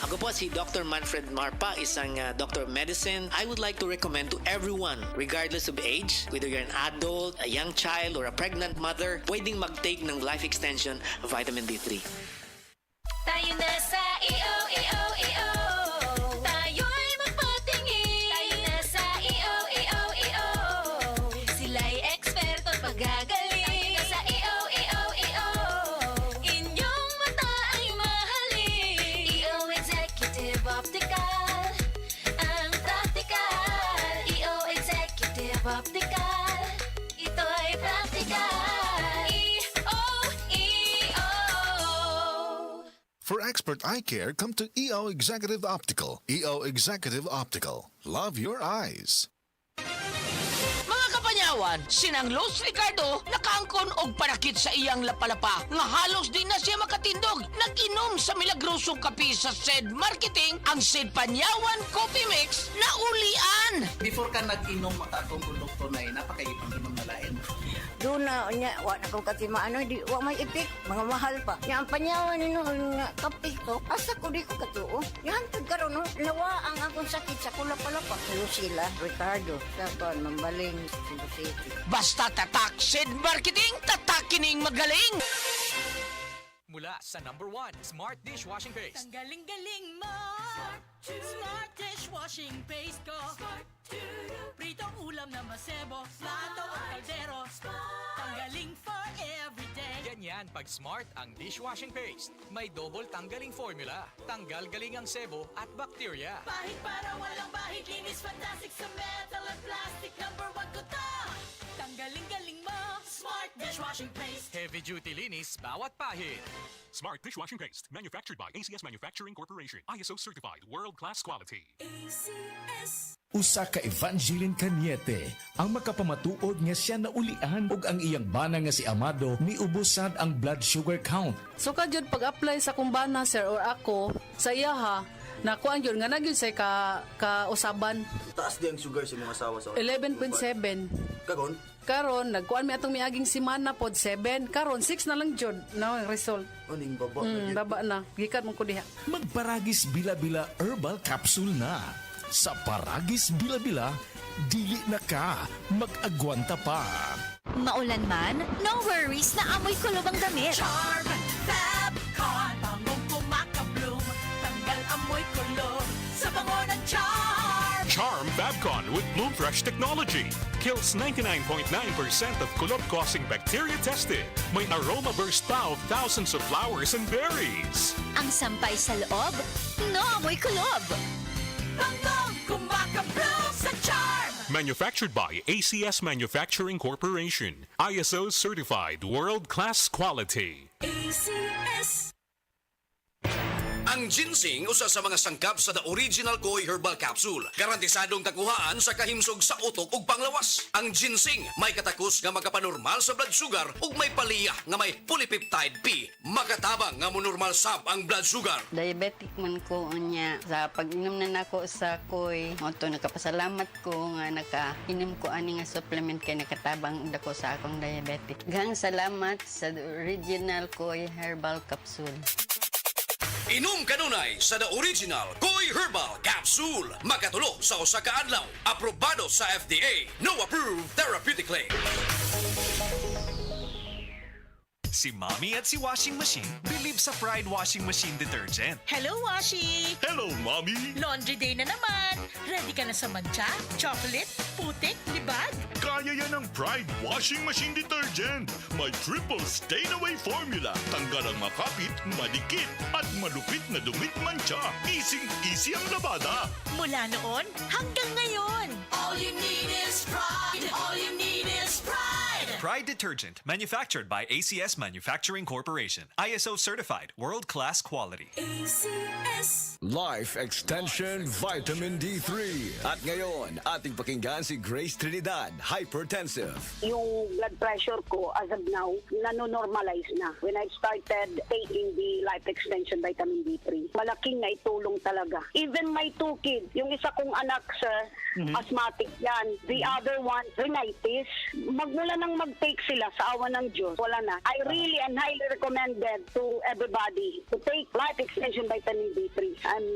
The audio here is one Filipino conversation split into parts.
Ako po si Dr. Manfred Marpa, isang Doctor of Medicine. I would like to recommend to everyone, regardless of age, whether you're an adult, a young child, or a pregnant mother, pwedeng mag-take ng Life Extension Vitamin D3. Tayo na sa EO. Tayo'y magpatingin. Tayo na sa EO. Sila'y eksperto at magagaling. Tayo na sa EO. Inyong mata ay mahalin. EO Executive Optical. Ang practical. EO Executive Optical. Ito'y practical. EO. For expert eye care, come to EO Executive Optical. EO Executive Optical. Love your eyes. Mga kapanyawan, sinang Los Ricardo nakaangkon og panakit sa iyang lapalapa nga halos di na siya makatindog. Nag-inom sa milagrosong kape sa SED Marketing ang SED Panyawan Coffee Mix na ulian. Before ka nag-inom atong produkto na napakaipang-inom na lain. Doon na, wa na ko kasi maano, wa may ipik, mga mahal pa. Nya ang panyawan nino nga kape ko, asa ko di ko katuo. Yan tud karon no, nawa ang akong sakit sa kulap-palapa. Lucila, Ricardo, sa kon mambaling Cebu City. Basta tatak SED Marketing, tatak kining magaling. Mula sa #1 Smart Dishwashing Paste. Ang galing-galing mo. Smart dishwashing paste ko. Pritong ulam na masebo. Plato o kaldero. Tanggaling for everyday. Ganyan pag Smart ang dishwashing paste. May double tanggaling formula. Tanggal galing ang sebo at bacteria. Bahid para walang bahid. Linis fantastic sa metal at plastic. #1 ko to. Tanggaling-galing mo. Smart dishwashing paste. Heavy duty linis bawat pahid. Smart Dishwashing Paste, manufactured by ACS Manufacturing Corporation. ISO certified, world-class quality. ACS. Usa ka Evangeline Cañete ang makapamatuod nga siya naulian ug ang iyang bana nga si Amado niubusad ang blood sugar count. So kadyod pag-apply sa kumbana sir or ako sa iya ha, nakuan yun nga nagyud say ka usaban Taas di ang sugar sa mga asawa sa 11.7. Kagon? Karon nagkuan mi atong miaging semana pod 7. Karon 6 na lang jud no ang result. Aning baba. Baba na. Gikat mo ko diha. Magparagis bila-bila herbal capsule na. Sa Paragis Bila-Bila, dili na ka mag-agwanta pa. Maulan man, no worries na amoy kulob ang damit. Charm Fabcon, bangong kumakabloom. Tanggal amoy kulob sa bango ng Charm. Charm Fabcon with Bloom Fresh technology. Kills 99.9% of kulob-causing bacteria tested. May aroma burst pa of thousands of flowers and berries. Ang sampay sa loob, no amoy kulob. Bangong kumakabloom sa Charm. Manufactured by ACS Manufacturing Corporation. ISO certified, world-class quality. ACS. Ang ginseng usa sa mga sangkap sa The Original Koi Herbal Capsule. Garantisadong takuhaan sa kahimsog sa utok ug panglawas. Ang ginseng may katakos nga magapanormal sa blood sugar ug may paliya nga may polypeptide P. Makatabang nga monormal sab ang blood sugar. Diabetic man ko unya sa pag-inom na nako sa koy. Moto nakapasalamat ko nga nakainom ko ani nga supplement kay nakatabang dako sa akong diabetic. Gang salamat sa The Original Koi Herbal Capsule. Inom kanunay sa The Original Koi Herbal Capsule. Makatulo sa usa ka adlaw. Aprobado sa FDA. No approved therapeutically. Si Mommy at si Washing Machine believe sa Pride Washing Machine Detergent. Hello, Washi! Hello, Mommy! Laundry day na naman. Ready ka na sa mancha, chocolate, putik, libag? Kaya yan ang Pride Washing Machine Detergent. May triple stain-away formula. Tanggal ang makapit, madikit, at malupit na dumit mancha. Easy ang labada. Mula noon hanggang ngayon. All you need is pride. All you need is pride. Pride Detergent, manufactured by ACS Manufacturing Corporation. ISO certified, world-class quality. ACS. Life Extension Vitamin D3. At ngayon, ating pakinggan si Grace Trinidad, hypertensive. Yung blood pressure ko as of now, nano-normalize na. When I started taking the Life Extension Vitamin D3, malaking naitulong talaga. Even my 2 kids, yung isa kong anak, sir, asthmatic yan. The other one, rhinitis. Magmula nang mag-take sila sa awa ng Diyos, wala na. I really and highly recommended to everybody to take Life Extension Vitamin D3. I'm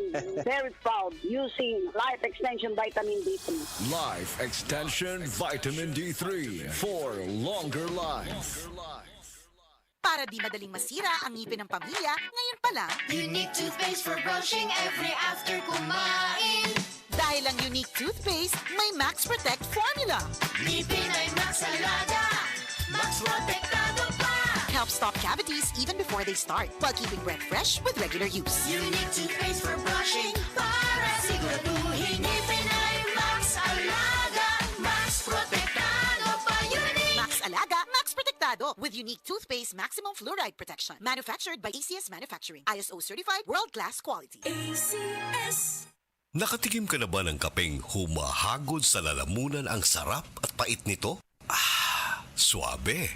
very proud using Life Extension Vitamin D3. Life Extension Vitamin D3 for longer life. Para di madaling masira ang ngipin ng pamilya, ngayon pa lang, Unique toothpaste for brushing every after kumain. dahil ang Unique Toothpaste may Max Protect formula. Ngipin ay Max Alaga, Max Protektado pa. Helps stop cavities even before they start, while keeping breath fresh with regular use. Unique toothpaste for brushing para siguraduhin ngipin ay Max Alaga, Max Protektado pa. Unique. Max Alaga, Max Protectado with Unique Toothpaste Maximum Fluoride Protection. Manufactured by ACS Manufacturing. ISO certified, world-class quality. ACS. Nakatikim ka na ba ng kapeng humahagod sa lalamunan ang sarap at pait nito? Suabe.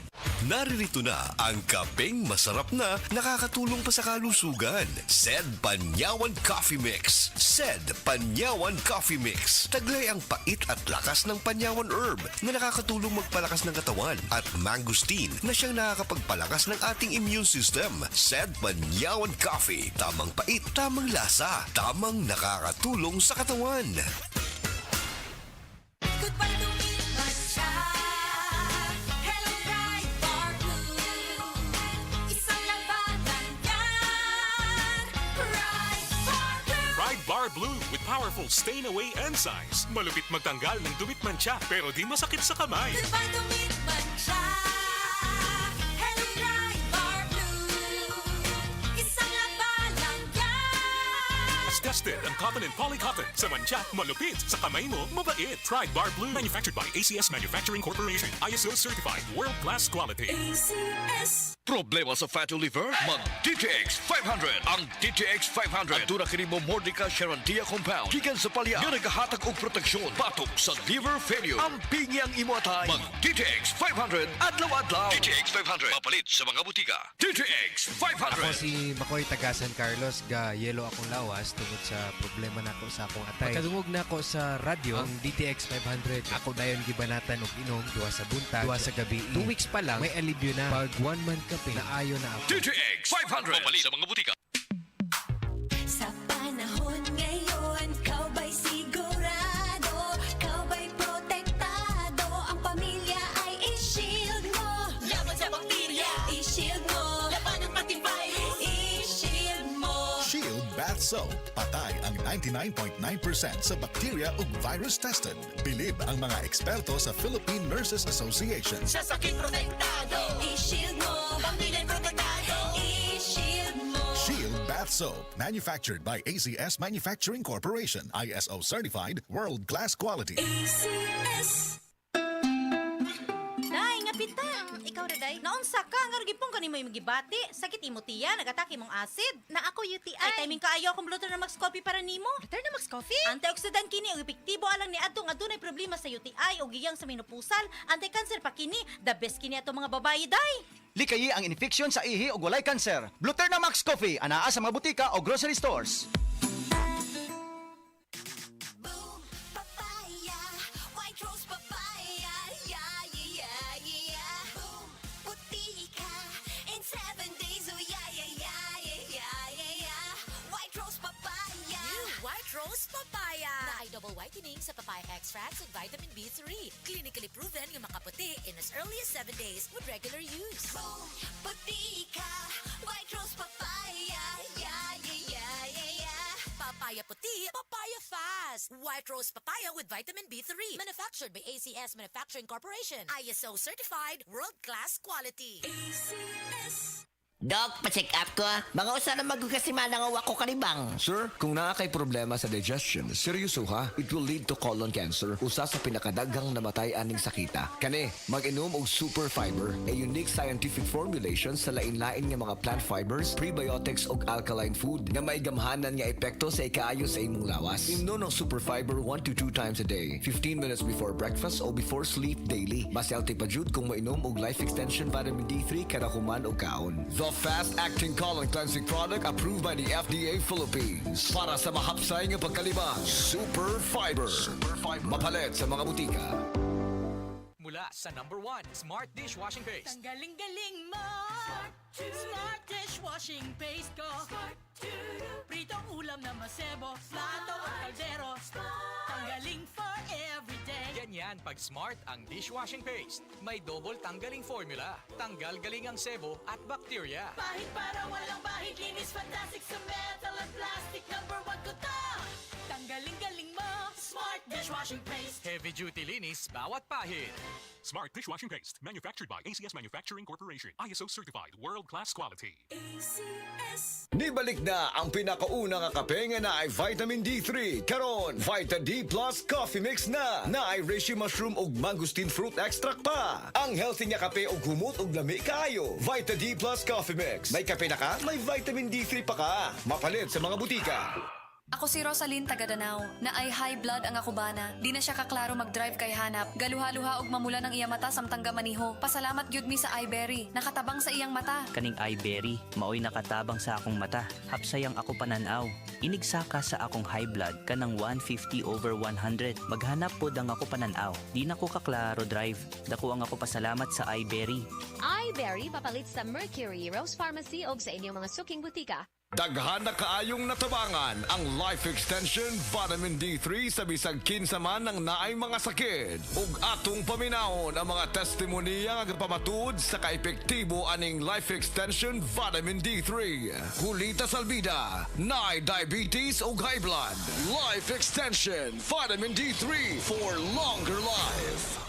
Naririto na ang kapeng masarap na nakakatulong pa sa kalusugan. Sed Panyawan Coffee Mix. Sed Panyawan Coffee Mix. Taglay ang pait at lakas ng Panyawan Herb na nakakatulong magpalakas ng katawan at mangosteen na siyang nakakapagpalakas ng ating immune system. Sed Panyawan Coffee. Tamang pait, tamang lasa, tamang nakakatulong sa katawan. Goodbye to me, Mancha. Hello, Bright Bar Blue. Isang labanan yan. Bright Bar Blue. Pride Bar Blue with powerful stain-away enzymes. Malupit magtanggal ng dumit mancha pero di masakit sa kamay. Goodbye to me, Mancha. Hello, Bright Bar Blue. Isang labanan yan. As tested ang cotton and polycotton. Sa mancha, malupit. Sa kamay mo, mabait. Pride Bar Blue. Manufactured by ACS Manufacturing Corporation. ISO certified. World-class quality. ACS. Problema sa fatty liver? Mag DTX 500. Ang DTX 500 ang tura kini mo Mordica Charantia compound. Gikan sa palya nga nagahatag og proteksyon batok sa liver failure. Ang pingyang imo atay. Mag DTX 500 adlaw-adlaw. DTX 500 mapalit sa mga butika. DTX 500. Ako si Makoy taga San Carlos, ga yelo akong lawas tungod sa problema nako sa akong atay. Pagkadungog nako sa radyo ang DTX 500. Ako dayon gibanatan og inom duha sa buntag, duha sa gabi. 2 weeks pa lang may alibyo na. Pag 1 month kape na ayo na ako. DTX 500 mapalit sa mga butika. Sa panahon ngayon, kau ba'y sigurado? Kau ba'y protektado? Ang pamilya ay i-shield mo. Laban sa bakterya, i-shield mo. Laban ng pati virus, i-shield mo. Shield Bath Soap. Patay ang 99.9% sa bacteria ug virus tested. Bilib ang mga eksperto sa Philippine Nurses Association. Sa sakit protektado, i-shield mo. Pamilya'y protektado, i-shield mo. Shield Bath Soap. Manufactured by ACS Manufacturing Corporation. ISO certified, world-class quality. ACS. Day, nga pita. Ikaw na, Day. Naunsa ka, nga ragipong kanimo yung magibati. Sakit imo tiya, nagatake mong acid. Na ako UTI. Ay, timing kaayo akong Bluter na Max Coffee para nimo. Bluter na Max Coffee? Antioxidant kini, og epektibo alang ni adtong adunay problema sa UTI o giyang sa menopusal. Anti-cancer pa kini. The best kini ato mga babayi, Day. Likayi ang infeksyon sa ihi o walay kanser. Bluter na Max Coffee, anaa sa mga butika o grocery stores. Boom, papaya, white rose papaya, yeah, yeah, yeah. Boom, puti ka in 7 days, oh yeah, yeah, yeah, yeah, yeah, yeah. White rose papaya. New White Rose Papaya. Na ay double whitening sa papaya extracts and vitamin B3. Clinically proven yung makaputi in as early as 7 days with regular use. Boom, puti ka, white rose papaya, yeah, yeah, yeah, yeah, yeah. Papaya puti, papaya fast. White Rose Papaya with vitamin B3. Manufactured by ACS Manufacturing Corporation. ISO certified, world-class quality. ACS. Doc, pa-check up ko. Mga usa na magkasimana nga wako kanibang. Sir, kung naa kay problema sa digestion, seryoso ha, it will lead to colon cancer, usa sa pinakadaghang namatay aning sakita. Kani, mag-inom og super fiber, a unique scientific formulation sa lain-lain nga mga plant fibers, prebiotics ug alkaline food nga may gamhanan nga epekto sa ikaayo sa imong lawas. Inom ng super fiber 1 to 2 times a day, 15 minutes before breakfast o before sleep daily. Mas healthy pa jud kung mainom og life extension vitamin D3 kada human og kaon. The fast-acting colon cleansing product approved by the FDA Philippines. Para sa mahapsay nga pagkalibang, Super Fiber. Mapalit sa mga butika. formula sa #1 Smart Dishwashing Paste. Tanggaling-galing mo. Smart dishwashing paste ko. Pritong ulam na masebo, plato at kaldero. Tanggaling for everyday. Ganyan pag Smart ang dishwashing paste. May double tanggaling formula. Tanggal galing ang sebo at bacteria. Bahid para walang bahid, linis fantastic sa metal at plastic. #1 ko to. Tanggaling-galing mo. Smart dishwashing paste. Heavy duty linis bawat pahid. Smart Dishwashing Paste, manufactured by ACS Manufacturing Corporation. ISO certified, world-class quality. ACS. Nibalik na ang pinakauna nga kape nga na ay vitamin D3. Karon, Vita D Plus Coffee Mix na ay reishi mushroom ug mangosteen fruit extract pa. Ang healthy nga kape ug humot ug lami kaayo. Vita D Plus Coffee Mix. May kape na ka, may vitamin D3 pa ka. Mapalit sa mga butika. Ako si Rosaline Tagadanaw, na ay high blood ang akubana. Di na siya kaklaro mag-drive kay hanap. Galuha-luha og mamula ng iyang mata samtang gamaniho. Pasalamat gyud mi sa iBerry, nakatabang sa iyang mata. Kaning iBerry, maoy nakatabang sa akong mata. Hapsayang ako pananaw. Inigsaka sa akong high blood kanang 150/100. Maghanap pod ang ako pananaw. Di na ko kaklaro drive. Dako ang ako pasalamat sa iBerry. iBerry papalit sa Mercury, Rose Pharmacy o sa inyong mga suking butika. Daghan na kaayong natabangan ang Life Extension Vitamin D3 sa bisag kinsa man ng naay mga sakit. Ug atong paminahon ang mga testimonya nga pamatud sa kaepektibo aning Life Extension Vitamin D3. Julita Salvida, naay diabetes ug high blood. Life Extension Vitamin D3 for longer life.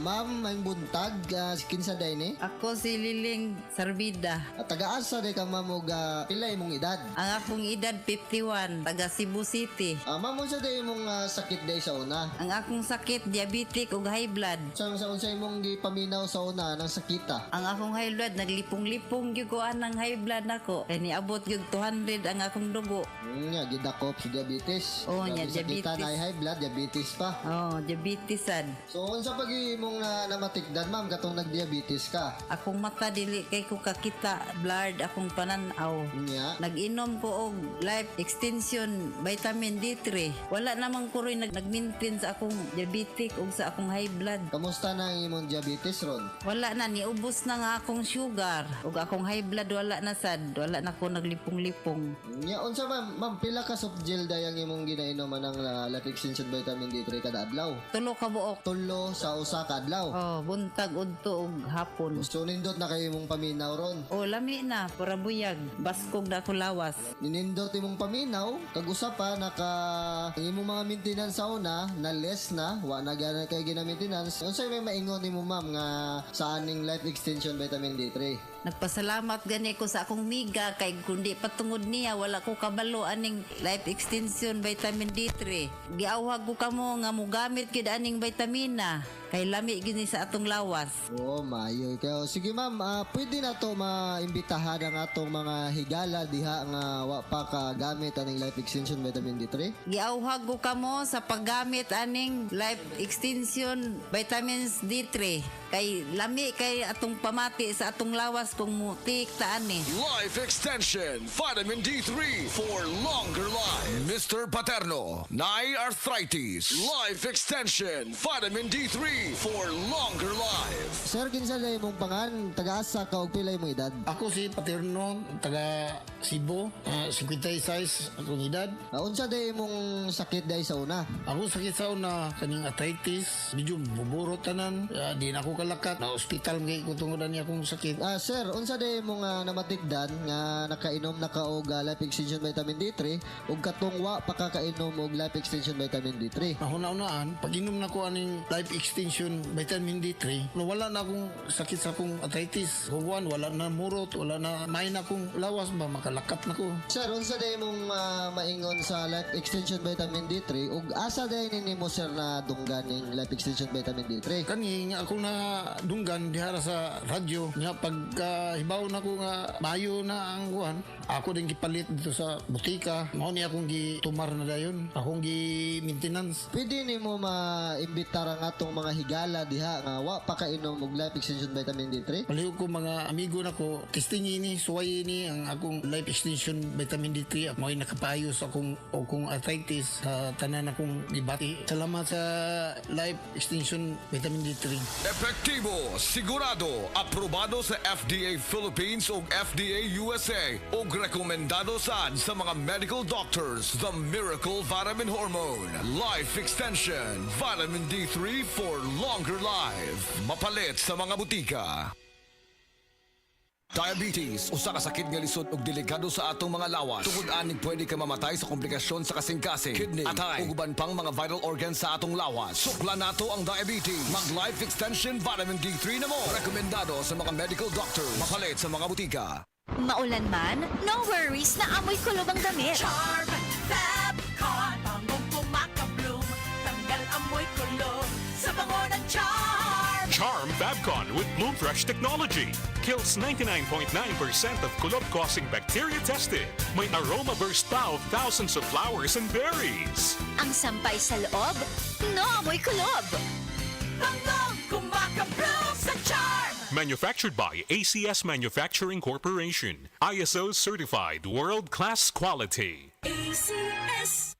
Ma'am, may buntag, kinsa day ni? Ako si Liling Sarbida. Taga-asa day ka ma'am ug pila imong edad? Ang akong edad 51, taga Cebu City. Ma'am, unsa day imong sakit day sa una? Ang akong sakit, diabetic ug high blood. Sa unsa imong gipaminaw sa una ng sakita? Ang akong high blood, naglipong-lipong gyud ko anang high blood nako. Kay niabot gyud 200 ang akong dugo. Nya gidakop sa diabetes. Oh, nya diabetes. Sakita na high blood, diabetes pa. Oh, diabetes sad. So unsa pag imong namatikdan ma'am katong nagdiabetes ka? Akong mata dili kay ko kakita, blurred akong pananaw. Nya nag-inom ko og life extension vitamin D3. Wala namang kuroy nag-maintain sa akong diabetic ug sa akong high blood. Kamusta na ang imong diabetes ron? Wala na, niubos na nga akong sugar ug akong high blood wala na sad. Wala na ko naglipong-lipong. Nya unsa ma'am pila ka soft gel dayang imong ginainom ng life extension vitamin D3 kada adlaw? 3 ka buok. 3 sa usa ka adlaw. Oh, buntag udto ug hapon. So nindot na kayo imong paminaw ron. Oh, lami na para buyag. Baskog na ako lawas. Ninindot imong paminaw, kag usa pa naka imong mga maintenance sa una na less na, wa na gana kay gina-maintenance. Unsay may maingon nimo ma'am nga sa aning life extension vitamin D3? Nagpasalamat gani ko sa akong miga kay kundi patungod niya wala ko kabalo aning life extension vitamin D3. Giawhag ko kamo nga mogamit gid aning vitamina kay lami gini sa atong lawas. Oh, maayo kayo. Sige ma'am, pwede na to maimbitahan ang atong mga higala diha nga wa pa ka gamit aning life extension vitamin D3. Giawhag ko kamo sa paggamit aning life extension vitamins D3 kay lami kay atong pamati sa atong lawas kung mutik taan ni. Life Extension Vitamin D3 for longer life. Mr. Paterno, naay arthritis. Life Extension Vitamin D3 for longer life. Sir, kinsa day imong pangan? Taga-asa ka og pila imong edad? Ako si Paterno, taga Cebu, 56 akong edad. Unsa day imong sakit day sa una? Ako sakit sa una, kaning arthritis, medyo buburo tanan, di na ako kalakat, na hospital ngay kung tungodan niya akong sakit. Sir, unsa day imong namatikdan nga nakainom na ka og life extension vitamin D3 ug katong wa pa kakainom og life extension vitamin D3? Una-unaan, pag inom na ko aning life extension vitamin D3, wala na akong sakit sa akong arthritis. Huwag wala na murot, wala na may na akong lawas ba, makalakat na ko. Sir, unsa day mong maingon sa life extension vitamin D3 ug asa day nimo sir na dunggan ning life extension vitamin D3? Kani nga ako na dunggan dihara sa radyo nga pagka hibaw na ko nga mayo na ang kuhan, ako din gipalit dito sa butika. Mao ni akong gitumar na dayon. Akong gi-maintenance. Pwede ni mo ma-imbitar ang atong mga higala diha nga wa pa kainom og life extension vitamin D3. Palihog ko mga amigo nako, testing ini, suway ini ang akong life extension vitamin D3. Mo'y nakapayo sa akong arthritis sa tanan akong gibati. Salamat sa life extension vitamin D3. Epektibo, sigurado, aprobado sa FDA Philippines ug FDA USA ug rekomendado sad sa mga medical doctors. The Miracle Vitamin Hormone, Life Extension, Vitamin D3 for longer life. Mapalit sa mga butika. Diabetes, usa ka sakit nga lisod ug delikado sa atong mga lawas. Tungod aning pwede ka mamatay sa komplikasyon sa kasing-kasing, kidney, atay, ug uban pang mga vital organs sa atong lawas. Sukla nato ang diabetes. Mag Life Extension Vitamin D3 na mo. Rekomendado sa mga medical doctors. Mapalit sa mga butika. Maulan man, no worries na amoy kulob ang damit. Charm Fabcon, bangong kumakabloom, tanggal amoy kulob sa bango ng Charm. Charm Fabcon with Bloom Fresh technology kills 99.9% of kulob-causing bacteria tested. May aroma burst pa of thousands of flowers and berries. Ang sampay sa loob, no amoy kulob. Bangong kumakabloom sa Charm. Manufactured by ACS Manufacturing Corporation. ISO certified world-class quality. ACS.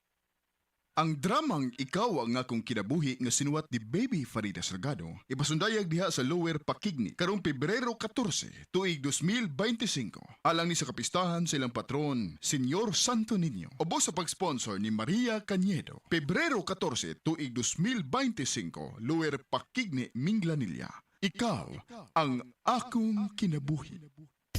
Ang dramang Ikaw ang Akong Kinabuhi nga sinuwat ni Baby Farida Salgado ipasundayag diha sa Lower Pakigni karong Pebrero 14, tuig 2025. Alang ni sa kapistahan sa ilang patron, Senyor Santo Niño. Obo sa pag-sponsor ni Maria Cañedo. Pebrero 14, tuig 2025, Lower Pakigni, Minglanilla. Ikaw ang Akong Kinabuhi.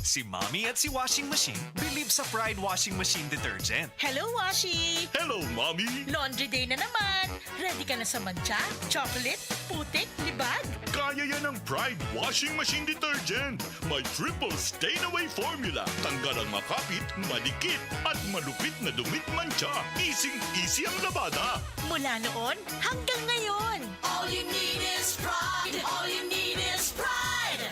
Si Mommy at si Washing Machine believe sa Pride Washing Machine Detergent. Hello, Washi! Hello, Mommy! Laundry day na naman! Ready ka na sa mancha, chocolate, putik, libag? Kaya yan ang Pride Washing Machine Detergent. May triple stain-away formula. Tanggal ang makapit, malikit, at malupit na dumit mancha. Easy ang labada. Mula noon hanggang ngayon. All you need is pride. All you need is pride.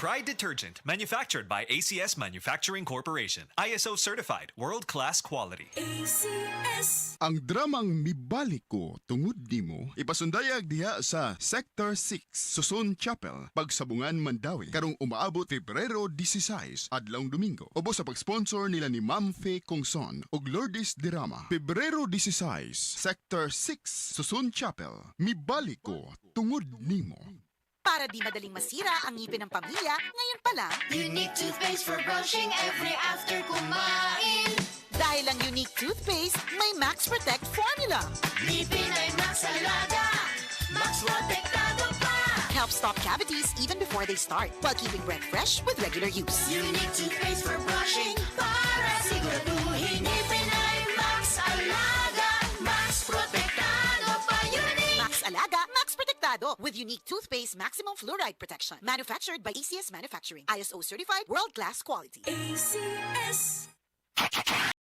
Pride Detergent, manufactured by ACS Manufacturing Corporation. ISO certified world-class quality. ACS. Ang dramang Mibalik Ko Tungod Nimo ipasundayag diha sa Sector 6, Susun Chapel, Pagsabungan, Mandawi, karong umaabot Pebrero 16, adlawng Domingo. Obo sa pag-sponsor nila ni Ma'am Faye Kongson ug Lourdes Dirama. Pebrero 16, Sector 6, Susun Chapel. Mibalik Ko Tungod Nimo. Para di madaling masira ang ngipin ng pamilya, ngayon pa lang, Unique toothpaste for brushing every after kumain. dahil ang Unique toothpaste may Max Protect formula. Ngipin ay Max Alaga, Max Protektado pa. Helps stop cavities even before they start, while keeping breath fresh with regular use. Unique toothpaste for brushing para siguraduhin ngipin ay Max Alaga, Max Protektado pa. Unique Max Alaga, Max Protektado with Unique toothpaste maximum fluoride protection. Manufactured by ACS Manufacturing. ISO certified world-class quality. ACS.